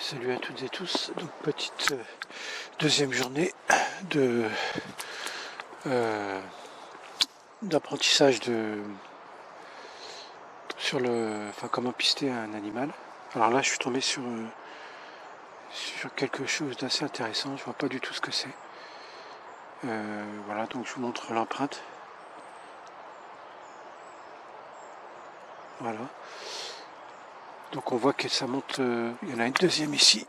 Salut à toutes et tous, donc petite deuxième journée de d'apprentissage sur comment pister un animal. Alors là je suis tombé sur quelque chose d'assez intéressant, je vois pas du tout ce que c'est. Voilà, donc je vous montre l'empreinte. Voilà. Donc on voit que ça monte, il y en a une deuxième ici,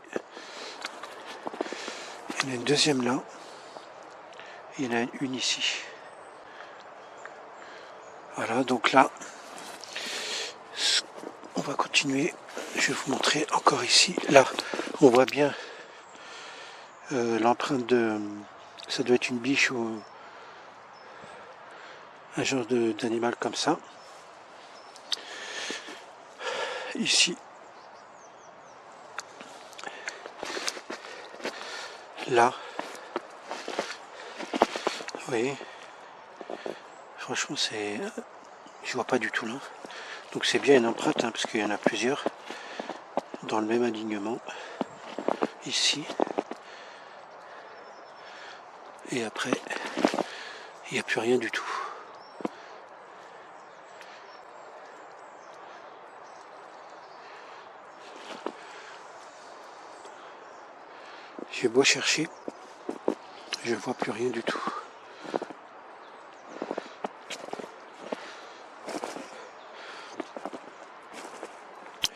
il y en a une deuxième là, et il y en a une ici. Voilà, donc là, on va continuer. Je vais vous montrer encore ici. Là, on voit bien l'empreinte de... Ça doit être une biche ou un genre d'animal comme ça. Ici. Là. Vous voyez. Franchement, c'est... Je vois pas du tout là. Donc c'est bien une empreinte, hein, parce qu'il y en a plusieurs. Dans le même alignement. Ici. Et après, il n'y a plus rien du tout. J'ai beau chercher, je vois plus rien du tout.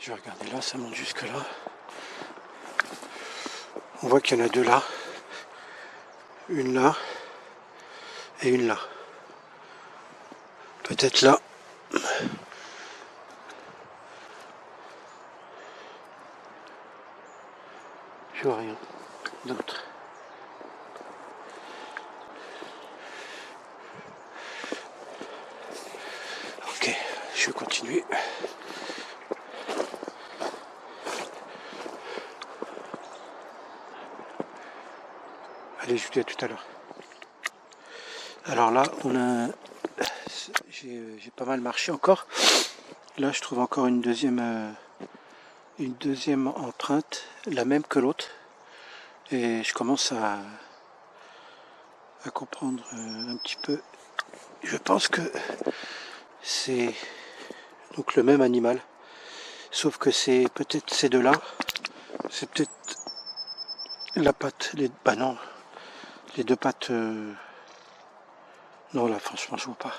Je vais regarder là, ça monte jusque là. On voit qu'il y en a deux là. Une là et une là. Peut-être là. Je vois rien d'autre. Ok, je vais continuer. Allez, je vous dis à tout à l'heure. Alors là, j'ai pas mal marché encore. Là, je trouve encore une deuxième empreinte, la même que l'autre. Et je commence à comprendre un petit peu. Je pense que c'est donc le même animal, sauf que c'est peut-être ces deux-là. C'est peut-être la patte, non, les deux pattes. Non, là, franchement, je vois pas.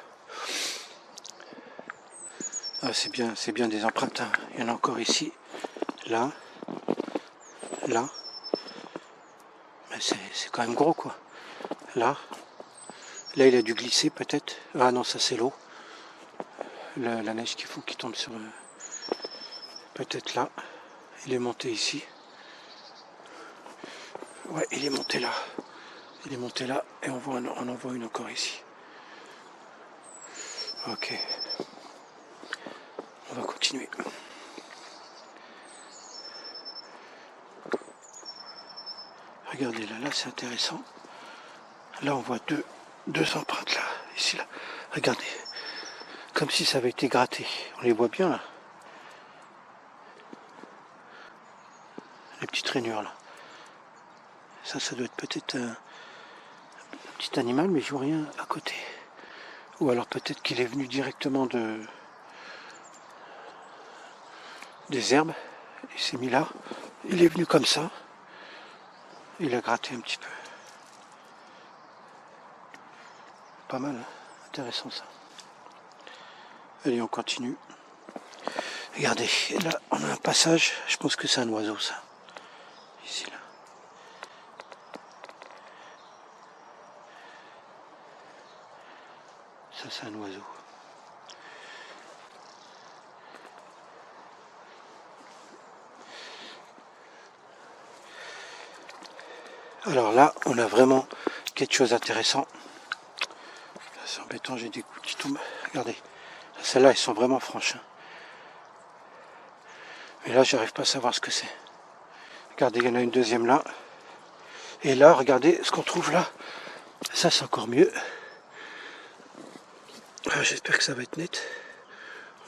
Ah, c'est bien des empreintes, hein. Il y en a encore ici, là, là. Mais c'est quand même gros, quoi. Là, il a dû glisser peut-être. Ah non, ça c'est l'eau. La neige qui tombe sur... peut-être là. Il est monté ici. Ouais, il est monté là. Il est monté là et on en voit une encore ici. Ok. On va continuer. Regardez là, c'est intéressant. Là, on voit deux empreintes là, ici là. Regardez. Comme si ça avait été gratté. On les voit bien là. Les petites rainures là. Ça doit être peut-être un petit animal, mais je vois rien à côté. Ou alors peut-être qu'il est venu directement des herbes. Il s'est mis là. Il est venu comme ça. Il a gratté un petit peu. Pas mal, hein. Intéressant ça. Allez, on continue. Regardez, là on a un passage. Je pense que c'est un oiseau ça. Ici là. Ça c'est un oiseau. Alors là, on a vraiment quelque chose d'intéressant. C'est embêtant, j'ai des coups qui tombent. Regardez, celles-là, elles sont vraiment franches. Mais là, j'arrive pas à savoir ce que c'est. Regardez, il y en a une deuxième là. Et là, regardez ce qu'on trouve là. Ça, c'est encore mieux. Ah, j'espère que ça va être net.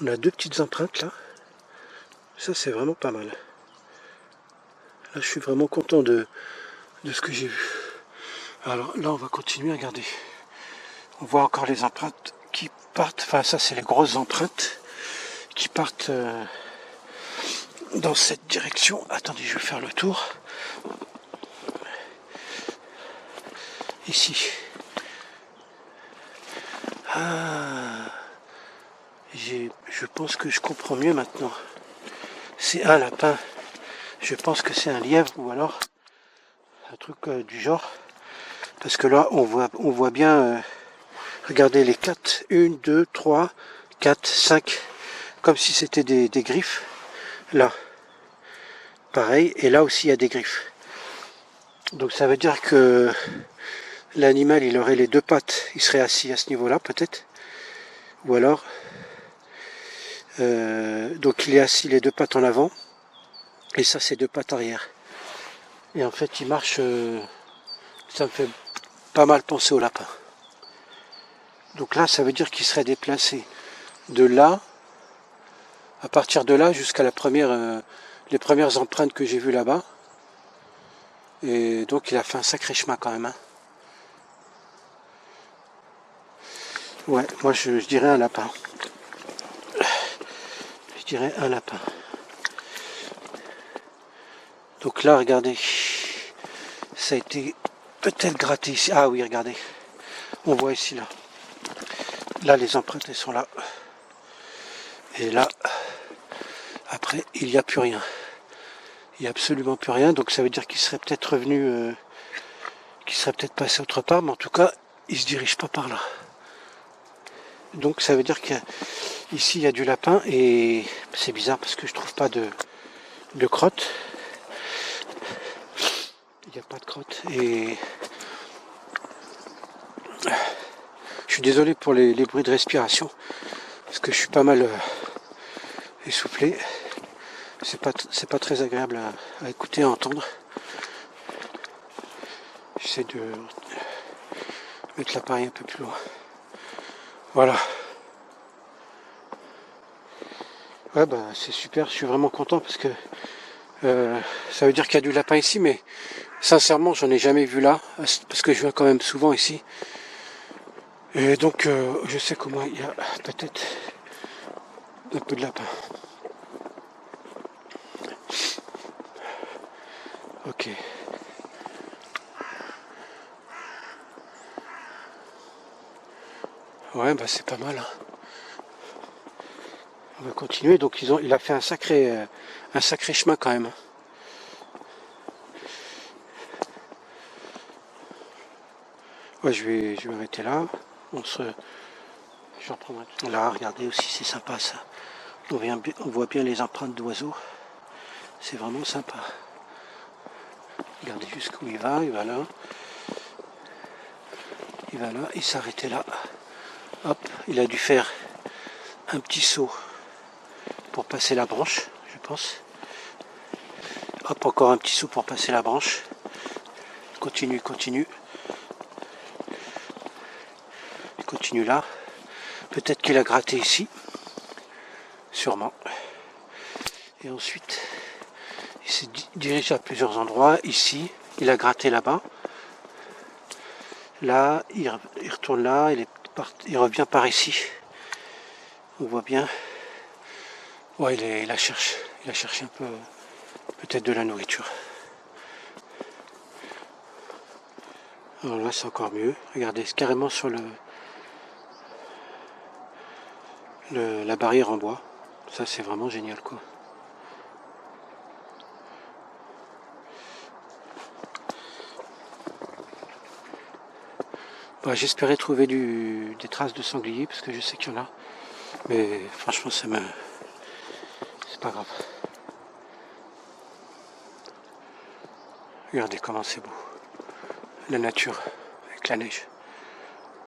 On a deux petites empreintes là. Ça, c'est vraiment pas mal. Là, je suis vraiment content de ce que j'ai vu. Alors là, on va continuer à regarder. On voit encore les empreintes qui partent. Enfin, ça, c'est les grosses empreintes qui partent dans cette direction. Attendez, je vais faire le tour. Ici. Ah, je pense que je comprends mieux maintenant. C'est un lapin. Je pense que c'est un lièvre ou alors un truc du genre. Parce que là, on voit bien, regardez les 4, 1, 2, 3, 4, 5, comme si c'était des griffes. Là, pareil, et là aussi il y a des griffes. Donc ça veut dire que l'animal, il aurait les deux pattes, il serait assis à ce niveau-là peut-être. Ou alors, donc il est assis les deux pattes en avant, et ça c'est deux pattes arrière. Et en fait il marche, ça me fait pas mal penser au lapin. Donc là ça veut dire qu'il serait déplacé de là, à partir de là jusqu'à les premières empreintes que j'ai vues là-bas. Et donc il a fait un sacré chemin quand même. Hein. Ouais, moi je dirais un lapin. Je dirais un lapin. Donc là, regardez, ça a été peut-être gratté ici. Ah oui, regardez, on voit ici là. Là, les empreintes, elles sont là. Et là, après, il n'y a plus rien. Il n'y a absolument plus rien. Donc ça veut dire qu'il serait peut-être revenu, qu'il serait peut-être passé autre part. Mais en tout cas, il ne se dirige pas par là. Donc ça veut dire qu'ici, il y a du lapin. Et c'est bizarre parce que je trouve pas de crotte. Il n'y a pas de crotte. Et je suis désolé pour les bruits de respiration. Parce que je suis pas mal essoufflé. C'est pas très agréable à écouter, à entendre. J'essaie de mettre l'appareil un peu plus loin. Voilà. Ouais, bah c'est super, je suis vraiment content parce que ça veut dire qu'il y a du lapin ici, mais sincèrement j'en ai jamais vu là, parce que je viens quand même souvent ici. Et donc je sais comment il y a peut-être un peu de lapin. Ok. Ouais, bah c'est pas mal. Hein. On va continuer. Donc il a fait un sacré chemin quand même. Ouais, je vais arrêter là. Je reprendrai. Là, regardez aussi, c'est sympa ça. On voit bien les empreintes d'oiseaux. C'est vraiment sympa. Regardez jusqu'où il va là. Il va là, il s'arrêtait là. Hop, il a dû faire un petit saut pour passer la branche, je pense. Hop, encore un petit saut pour passer la branche. Continue. Il continue là. Peut-être qu'il a gratté ici. Sûrement. Et ensuite, il s'est dirigé à plusieurs endroits. Ici, il a gratté là-bas. Là, il retourne là, il revient par ici. On voit bien. Ouais, il a cherché un peu, peut-être de la nourriture. Alors là, c'est encore mieux. Regardez, c'est carrément sur la barrière en bois. Ça, c'est vraiment génial, quoi. Bah, j'espérais trouver des traces de sanglier, parce que je sais qu'il y en a. Mais franchement, c'est pas grave. Regardez comment c'est beau. La nature, avec la neige.